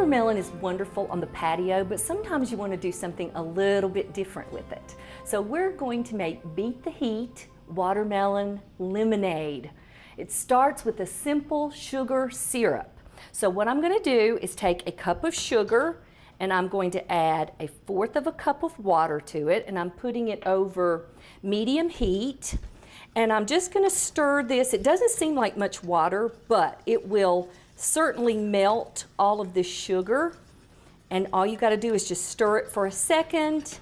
Watermelon is wonderful on the patio, but sometimes you want to do something a little bit different with it. So we're going to make Beat the Heat watermelon lemonade. It starts with a simple sugar syrup. So what I'm going to do is take a cup of sugar and I'm going to add 1/4 cup of water to it, and I'm putting it over medium heat. And I'm just going to stir this. It doesn't seem like much water, but it will certainly melt all of this sugar. And all you got to do is just stir it for a second,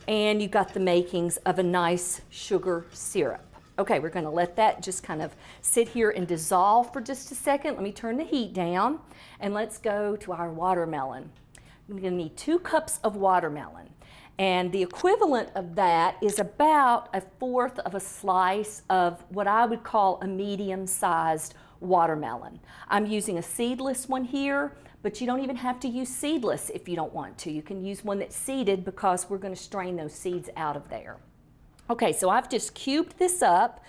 and you got the makings of a nice sugar syrup. Okay, we're going to let that just kind of sit here and dissolve for just a second. Let me turn the heat down, and let's go to our watermelon. We're going to need 2 cups of watermelon. And the equivalent of that is about 1/4 of a slice of what I would call a medium-sized watermelon. I'm using a seedless one here, but you don't even have to use seedless if you don't want to. You can use one that's seeded because we're going to strain those seeds out of there. Okay, so I've just cubed this up,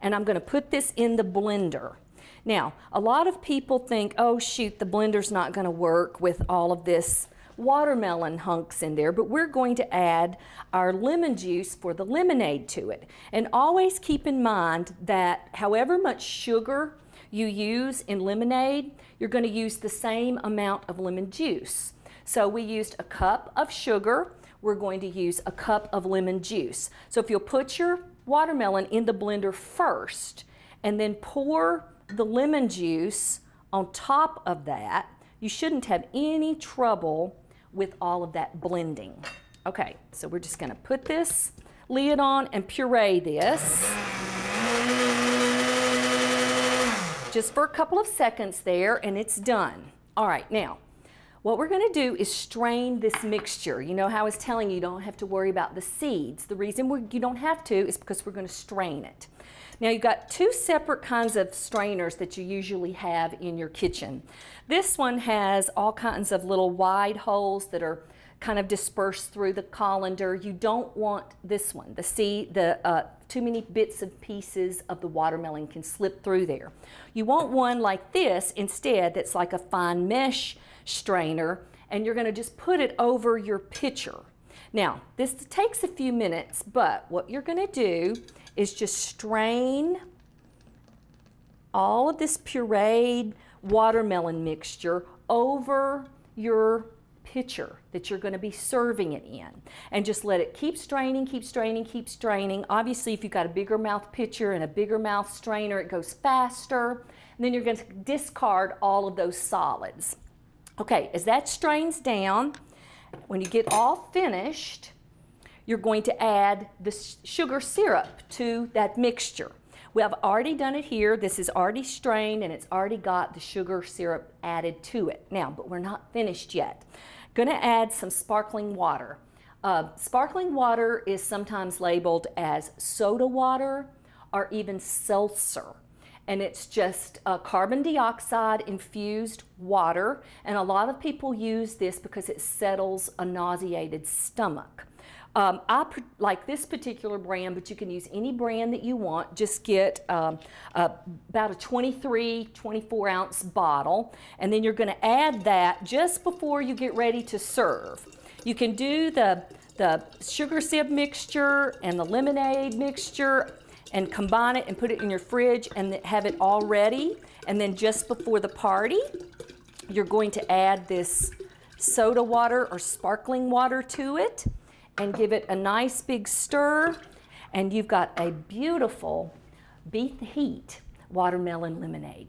and I'm going to put this in the blender. Now, a lot of people think, oh shoot, the blender's not going to work with all of this watermelon hunks in there, but we're going to add our lemon juice for the lemonade to it. And always keep in mind that however much sugar you use in lemonade, you're going to use the same amount of lemon juice. So we used a cup of sugar, we're going to use a cup of lemon juice. So if you'll put your watermelon in the blender first and then pour the lemon juice on top of that, you shouldn't have any trouble with all of that blending. Okay, so we're just going to put this lid on and puree this. Just for a couple of seconds there, and it's done. All right, now, what we're going to do is strain this mixture. You know how I was telling you, you don't have to worry about the seeds. The reason you don't have to is because we're going to strain it. Now you've got 2 separate kinds of strainers that you usually have in your kitchen. This one has all kinds of little wide holes that are kind of dispersed through the colander. You don't want this one. Too many bits and pieces of the watermelon can slip through there. You want one like this instead that's like a fine mesh strainer, and you're going to just put it over your pitcher. Now, this takes a few minutes, but what you're going to do is just strain all of this pureed watermelon mixture over your pitcher that you're going to be serving it in, and just let it keep straining, keep straining, keep straining. Obviously, if you've got a bigger mouth pitcher and a bigger mouth strainer, it goes faster, and then you're going to discard all of those solids. Okay, as that strains down, when you get all finished, you're going to add the sugar syrup to that mixture. Well, I've already done it here. This is already strained, and it's already got the sugar syrup added to it. Now, but we're not finished yet. Gonna add some sparkling water. Sparkling water is sometimes labeled as soda water or even seltzer. And it's just carbon dioxide infused water. And a lot of people use this because it settles a nauseated stomach. I like this particular brand, but you can use any brand that you want. Just get about a 24 ounce bottle, and then you're going to add that just before you get ready to serve. You can do the sugar sieve mixture and the lemonade mixture and combine it and put it in your fridge and have it all ready. And then just before the party, you're going to add this soda water or sparkling water to it and give it a nice big stir, and you've got a beautiful Beat the Heat watermelon lemonade.